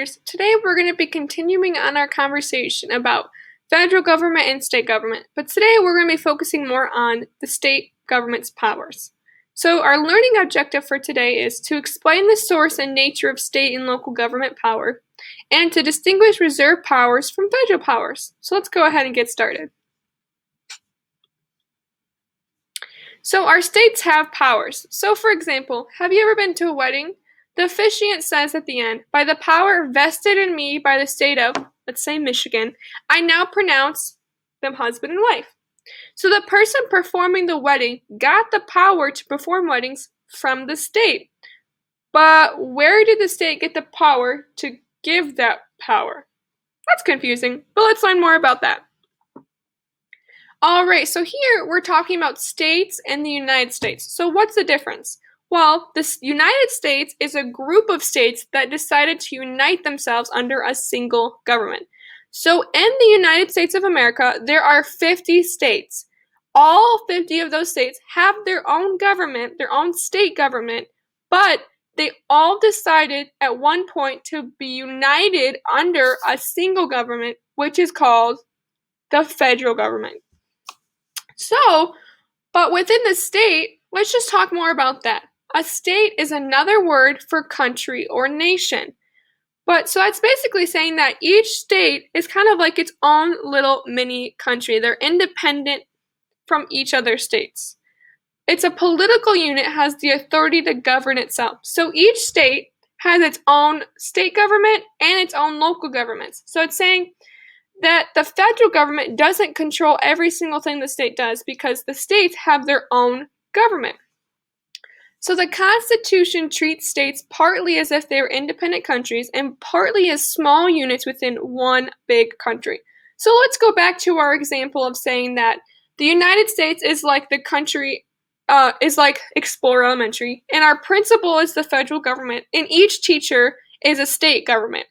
learners. Today we're going to be continuing on our conversation about federal government and state government, but today we're going to be focusing more on the state government's powers. So our learning objective for today is to explain the source and nature of state and local government power, and to distinguish reserved powers from federal powers. So let's go ahead and get started. So our states have powers. So for example, have you ever been to a wedding? The officiant says at the end, "By the power vested in me by the state of," let's say Michigan, "I now pronounce them husband and wife." So the person performing the wedding got the power to perform weddings from the state. But where did the state get the power to give that power? That's confusing, but let's learn more about that. Alright, so here we're talking about states and the United States. So what's the difference? Well, the United States is a group of states that decided to unite themselves under a single government. So in the United States of America, there are 50 states. All 50 of those states have their own government, their own state government, but they all decided at one point to be united under a single government, which is called the federal government. So, but within the state, let's just talk more about that. A state is another word for country or nation. So that's basically saying that each state is kind of like its own little mini country. They're independent from each other states. It's a political unit, has the authority to govern itself. So each state has its own state government and its own local governments. So it's saying that the federal government doesn't control every single thing the state does because the states have their own government. So the Constitution treats states partly as if they were independent countries and partly as small units within one big country. So let's go back to our example of saying that the United States is like the country, is like Explorer Elementary, and our principal is the federal government, and each teacher is a state government.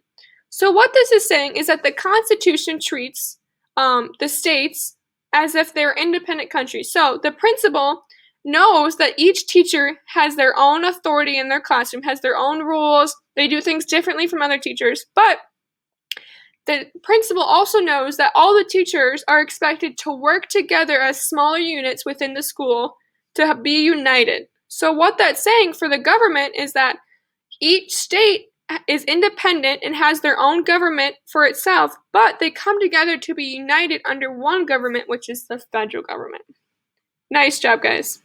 So what this is saying is that the Constitution treats the states as if they're independent countries. So the principal knows that each teacher has their own authority in their classroom, has their own rules, they do things differently from other teachers, but the principal also knows that all the teachers are expected to work together as smaller units within the school to be united. So what that's saying for the government is that each state is independent and has their own government for itself, but they come together to be united under one government, which is the federal government. Nice job, guys.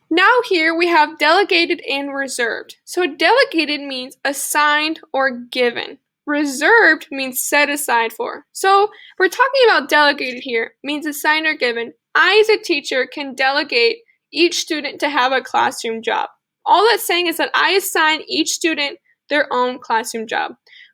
Now here we have delegated and reserved. So delegated means assigned or given. Reserved means set aside for. So we're talking about delegated here, means assigned or given. I as a teacher can delegate each student to have a classroom job. All that's saying is that I assign each student their own classroom job.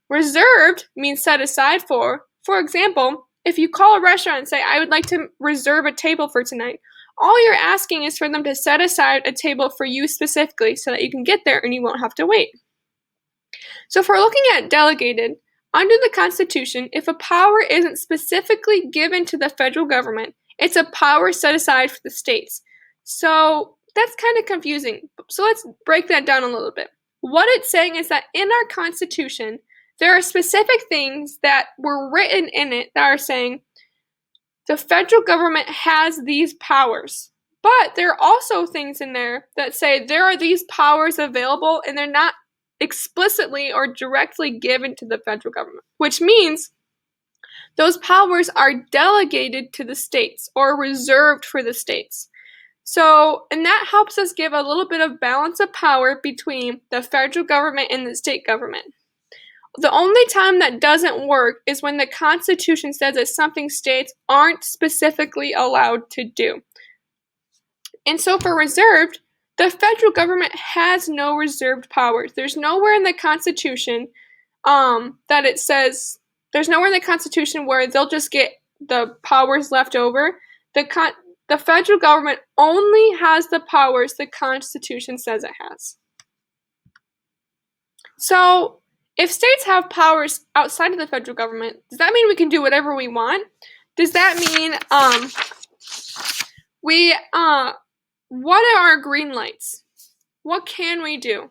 Reserved means set aside for. For example, if you call a restaurant and say, "I would like to reserve a table for tonight," all you're asking is for them to set aside a table for you specifically so that you can get there and you won't have to wait. So if we're looking at delegated, under the Constitution, if a power isn't specifically given to the federal government, it's a power set aside for the states. So that's kind of confusing. So let's break that down a little bit. What it's saying is that in our Constitution, there are specific things that were written in it that are saying the federal government has these powers. But there are also things in there that say there are these powers available and they're not explicitly or directly given to the federal government, which means those powers are delegated to the states or reserved for the states. So, and that helps us give a little bit of balance of power between the federal government and the state government. The only time that doesn't work is when the Constitution says that something states aren't specifically allowed to do. And so for reserved, the federal government has no reserved powers. There's nowhere in the Constitution that it says, there's nowhere in the Constitution where they'll just get the powers left over. The federal government only has the powers the Constitution says it has. So, if states have powers outside of the federal government, does that mean we can do whatever we want? Does that mean what are our green lights? What can we do?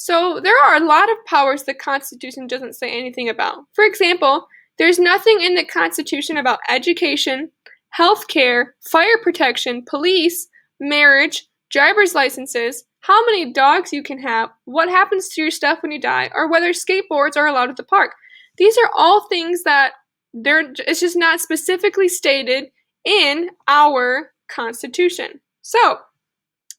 So there are a lot of powers the Constitution doesn't say anything about. For example, there's nothing in the Constitution about education, healthcare, fire protection, police, marriage, driver's licenses, how many dogs you can have, what happens to your stuff when you die, or whether skateboards are allowed at the park. These are all things that it's just not specifically stated in our Constitution. So,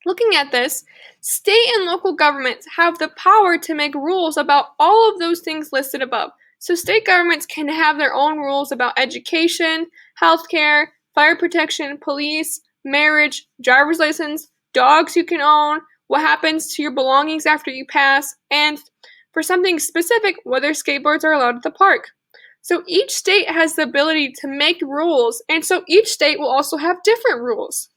looking at this, state and local governments have the power to make rules about all of those things listed above. So state governments can have their own rules about education, healthcare, fire protection, police, marriage, driver's license, dogs you can own, what happens to your belongings after you pass, and for something specific, whether skateboards are allowed at the park. So each state has the ability to make rules, and so each state will also have different rules.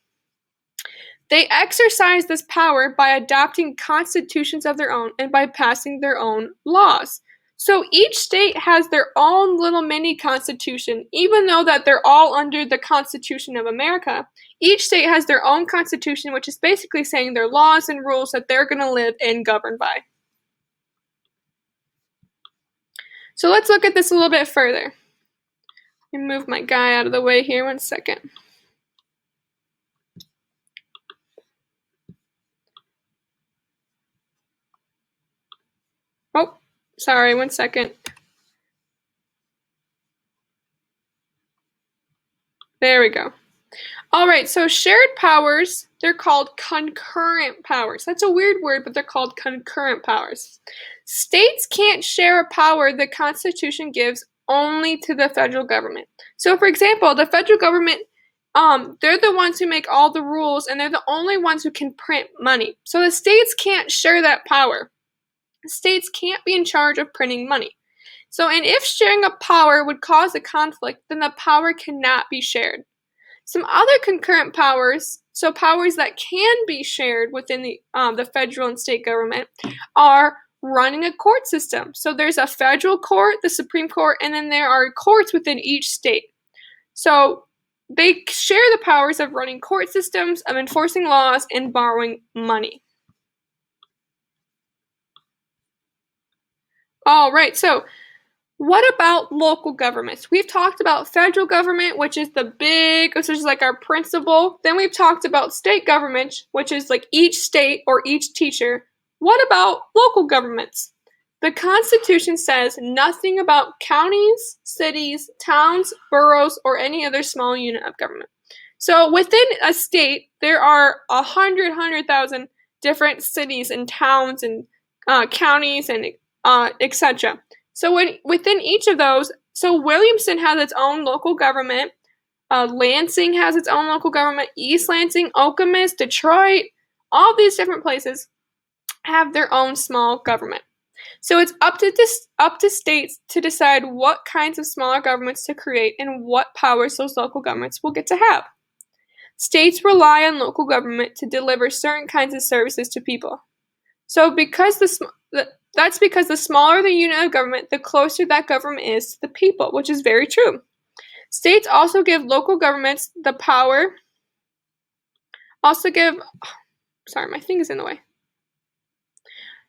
They exercise this power by adopting constitutions of their own and by passing their own laws. So each state has their own little mini constitution, even though that they're all under the Constitution of America. Each state has their own constitution, which is basically saying their laws and rules that they're going to live and govern by. So let's look at this a little bit further. Let me move my guy out of the way here 1 second. Oh, sorry, 1 second. There we go. All right, so shared powers, they're called concurrent powers. That's a weird word, but they're called concurrent powers. States can't share a power the Constitution gives only to the federal government. So, for example, the federal government, they're the ones who make all the rules, and they're the only ones who can print money. So the states can't share that power. States can't be in charge of printing money. So, and if sharing a power would cause a conflict, then the power cannot be shared. Some other concurrent powers, so powers that can be shared within the federal and state government, are running a court system. So there's a federal court, the Supreme Court, and then there are courts within each state. So they share the powers of running court systems, of enforcing laws, and borrowing money. All right, so what about local governments? We've talked about federal government, which is which is like our principal. Then we've talked about state government, which is like each state or each teacher. What about local governments? The Constitution says nothing about counties, cities, towns, boroughs, or any other small unit of government. So within a state, there are 100,000 different cities and towns and counties and etc. So within each of those, so Williamston has its own local government, Lansing has its own local government, East Lansing, Okemos, Detroit, all these different places have their own small government. So it's up to states to decide what kinds of smaller governments to create and what powers those local governments will get to have. States rely on local government to deliver certain kinds of services to people. So that's because the smaller the unit of government, the closer that government is to the people, which is very true. States also give local governments the power, sorry, my thing is in the way.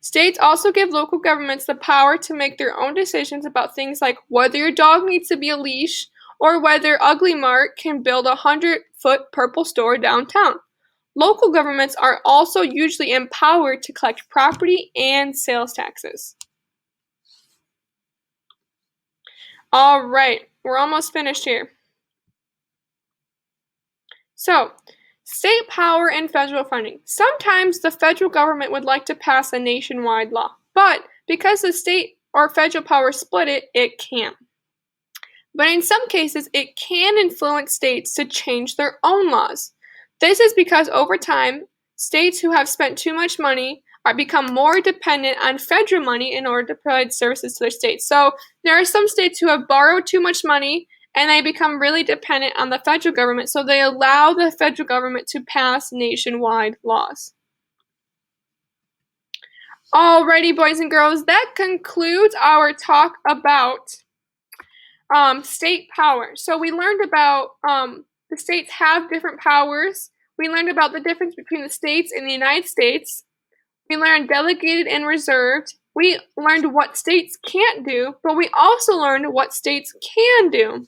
States also give local governments the power to make their own decisions about things like whether your dog needs to be a leash or whether Ugly Mart can build a 100-foot purple store downtown. Local governments are also usually empowered to collect property and sales taxes. All right, we're almost finished here. So, state power and federal funding. Sometimes the federal government would like to pass a nationwide law, but because the state or federal power split it can't. But in some cases, it can influence states to change their own laws. This is because over time, states who have spent too much money are become more dependent on federal money in order to provide services to their states. So there are some states who have borrowed too much money and they become really dependent on the federal government, so they allow the federal government to pass nationwide laws. Alrighty, boys and girls, that concludes our talk about state power. So we learned about the states have different powers. We learned about the difference between the states and the United States. We learned delegated and reserved. We learned what states can't do, but we also learned what states can do.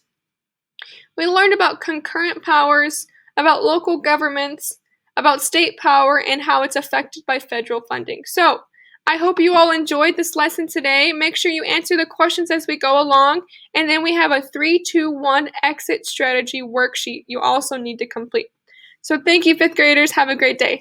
We learned about concurrent powers, about local governments, about state power, and how it's affected by federal funding. So, I hope you all enjoyed this lesson today. Make sure you answer the questions as we go along, and then we have a 3-2-1 exit strategy worksheet you also need to complete. So thank you, 5th graders. Have a great day.